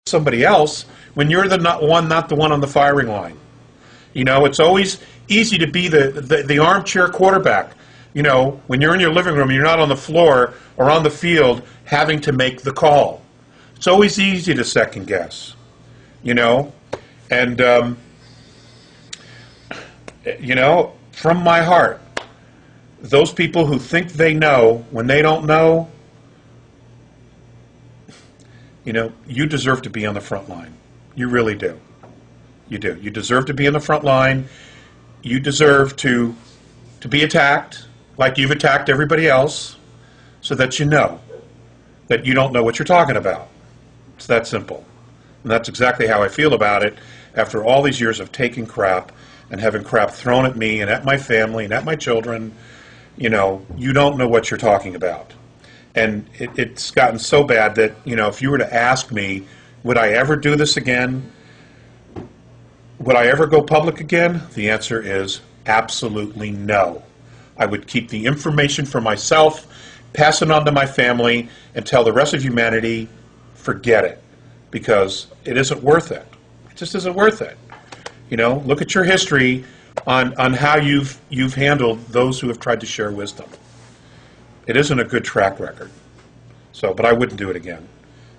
somebody else when you're not the one on the firing line. You know, it's always easy to be the armchair quarterback. You know, when you're in your living room, you're not on the floor or on the field having to make the call. It's always easy to second guess, you know. And, you know, from my heart, those people who think they know when they don't know, you know, you deserve to be on the front line. You really do. You do. You deserve to be on the front line. You deserve to be attacked like you've attacked everybody else, so that you know that you don't know what you're talking about. It's that simple. And that's exactly how I feel about it after all these years of taking crap and having crap thrown at me and at my family and at my children. You know, you don't know what you're talking about. And it's gotten so bad that, you know, if you were to ask me, would I ever do this again? Would I ever go public again? The answer is absolutely no. I would keep the information for myself, pass it on to my family, and tell the rest of humanity, forget it, because it isn't worth it. It just isn't worth it. You know, look at your history on how you've handled those who have tried to share wisdom. It isn't a good track record. So, but I wouldn't do it again.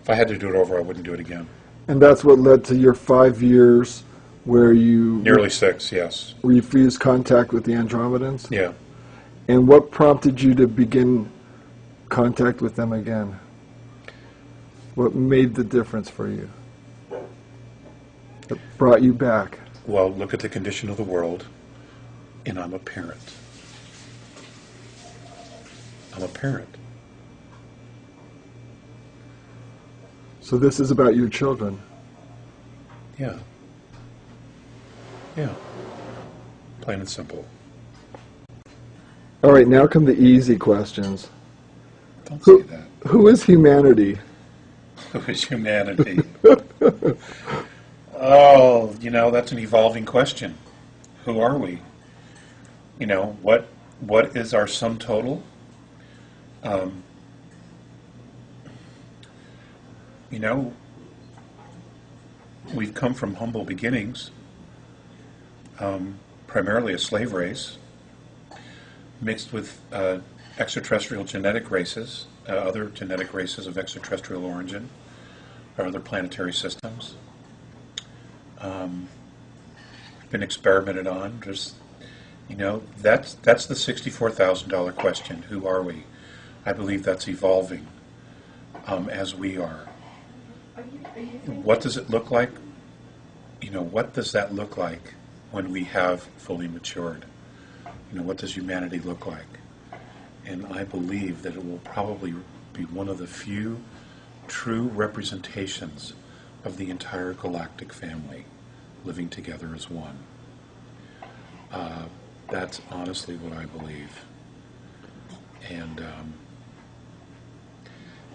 If I had to do it over, I wouldn't do it again. And that's what led to your 5 years where you... Nearly 6, yes. Refused contact with the Andromedans? Yeah. And what prompted you to begin contact with them again? What made the difference for you? That brought you back? Well, look at the condition of the world, and I'm a parent. I'm a parent. So this is about your children? Yeah. Yeah. Plain and simple. All right, now come the easy questions. Don't say that. Who is humanity? Who is humanity? Oh, you know, that's an evolving question. Who are we? You know, what is our sum total? You know, we've come from humble beginnings, primarily a slave race, mixed with extraterrestrial genetic races, other genetic races of extraterrestrial origin, or other planetary systems. Been experimented on. Just, you know, that's the $64,000 question. Who are we? I believe that's evolving as we are. What does it look like? You know, what does that look like when we have fully matured? You know, what does humanity look like? And I believe that it will probably be one of the few true representations of the entire galactic family living together as one. That's honestly what I believe. And,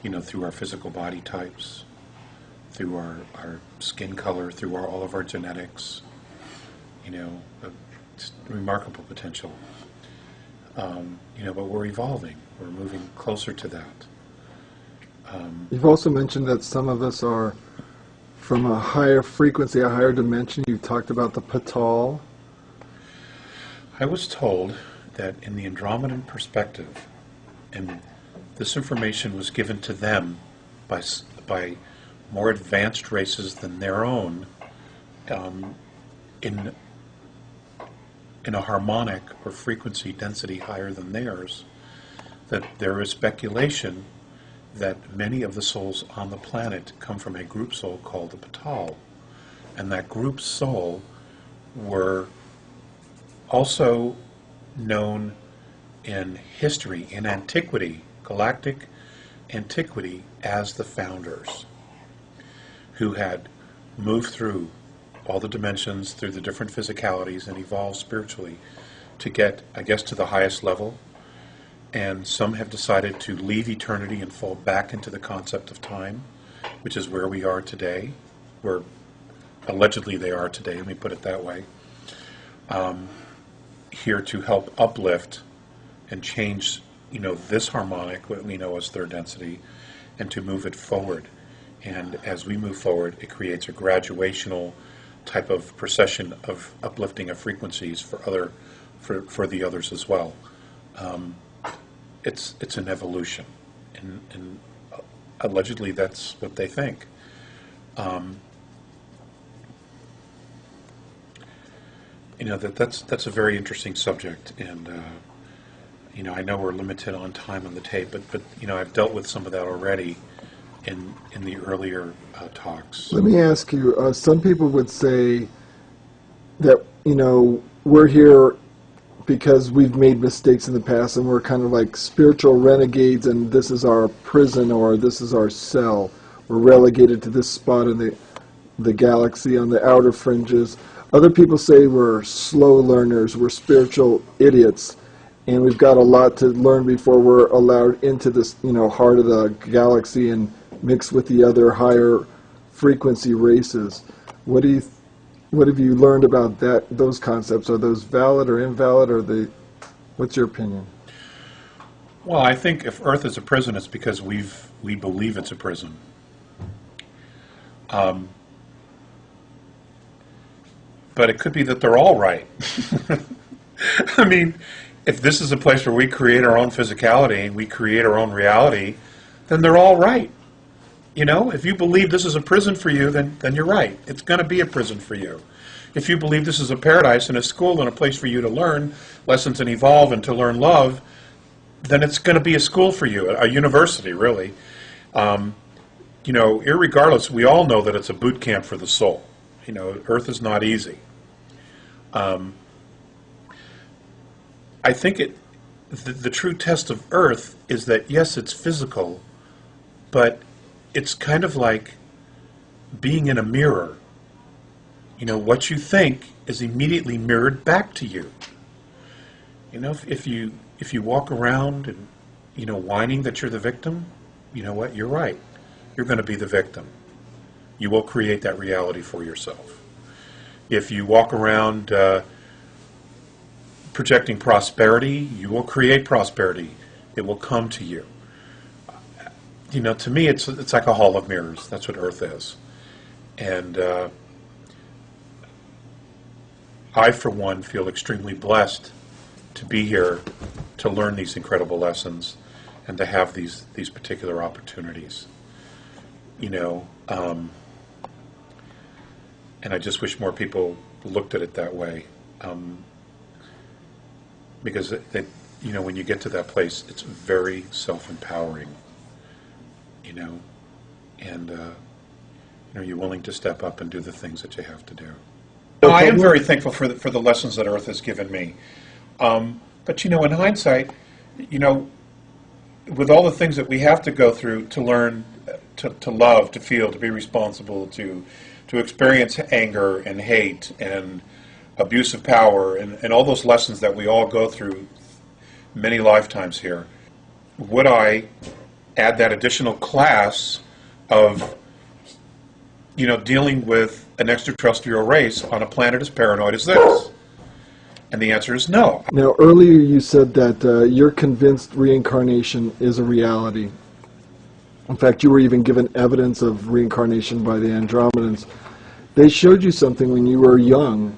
you know, through our physical body types, through our skin color, through all of our genetics, you know, just remarkable potential. You know, but we're evolving. We're moving closer to that. You've also mentioned that some of us are from a higher frequency, a higher dimension. You talked about the Patal. I was told that in the Andromedan perspective, and this information was given to them by more advanced races than their own, in a harmonic or frequency density higher than theirs, that there is speculation that many of the souls on the planet come from a group soul called the Patal, and that group soul were also known in history, in antiquity, galactic antiquity, as the founders, who had moved through all the dimensions, through the different physicalities, and evolved spiritually to get, I guess, to the highest level. And some have decided to leave eternity and fall back into the concept of time, which is where we are today, where allegedly they are today, let me put it that way, here to help uplift and change, you know, this harmonic, what we know as third density, and to move it forward And as we move forward, it creates a graduational type of procession of uplifting of frequencies for the others as well. It's an evolution, and allegedly that's what they think. That's a very interesting subject, and I know we're limited on time on the tape, but I've dealt with some of that already in the earlier talks. Let me ask you, some people would say that, we're here because we've made mistakes in the past and we're kind of like spiritual renegades and this is our prison or this is our cell. We're relegated to this spot in the galaxy on the outer fringes. Other people say we're slow learners, we're spiritual idiots, and we've got a lot to learn before we're allowed into this, heart of the galaxy and mix with the other higher frequency races. What have you learned about those concepts? Are those valid or invalid, or what's your opinion? Well, I think if Earth is a prison, it's because we believe it's a prison. But it could be that they're all right. I mean, if this is a place where we create our own physicality and we create our own reality, then they're all right. If you believe this is a prison for you, then you're right. It's going to be a prison for you. If you believe this is a paradise and a school and a place for you to learn lessons and evolve and to learn love, then it's going to be a school for you, a university, really. Irregardless, we all know that it's a boot camp for the soul. Earth is not easy. I think the true test of Earth is that, yes, it's physical, but it's kind of like being in a mirror. What you think is immediately mirrored back to you. If you walk around and, whining that you're the victim, you know what? You're right. You're going to be the victim. You will create that reality for yourself. If you walk around projecting prosperity, you will create prosperity. It will come to you. To me, it's like a hall of mirrors. That's what Earth is. And I, for one, feel extremely blessed to be here to learn these incredible lessons and to have these particular opportunities. And I just wish more people looked at it that way, because when you get to that place, it's very self-empowering. And you're willing to step up and do the things that you have to do. I am very thankful for the lessons that Earth has given me. But in hindsight, with all the things that we have to go through to learn to love, to feel, to be responsible, to experience anger and hate and abuse of power and all those lessons that we all go through many lifetimes here, would I add that additional class of dealing with an extraterrestrial race on a planet as paranoid as this? And the answer is no. Now, earlier you said that you're convinced reincarnation is a reality. In fact, you were even given evidence of reincarnation by the Andromedans. They showed you something when you were young,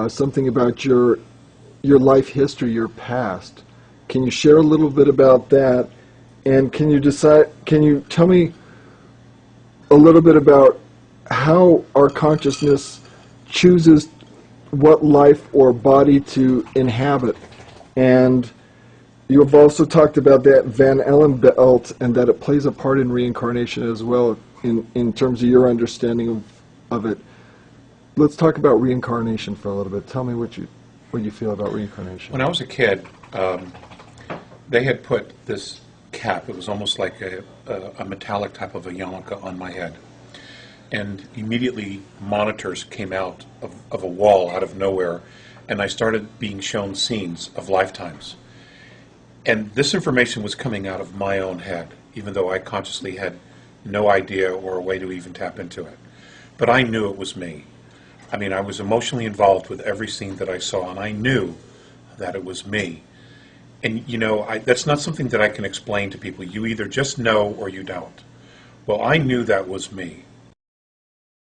something about your life history, your past. Can you share a little bit about that? And can you tell me a little bit about how our consciousness chooses what life or body to inhabit? And you have also talked about that Van Allen belt and that it plays a part in reincarnation as well in terms of your understanding of it. Let's talk about reincarnation for a little bit. Tell me what you feel about reincarnation. When I was a kid, they had put this cap. It was almost like a metallic type of a yarmulke on my head. And immediately monitors came out of a wall out of nowhere, and I started being shown scenes of lifetimes. And this information was coming out of my own head, even though I consciously had no idea or a way to even tap into it. But I knew it was me. I mean, I was emotionally involved with every scene that I saw, and I knew that it was me. And, that's not something that I can explain to people. You either just know or you don't. Well, I knew that was me.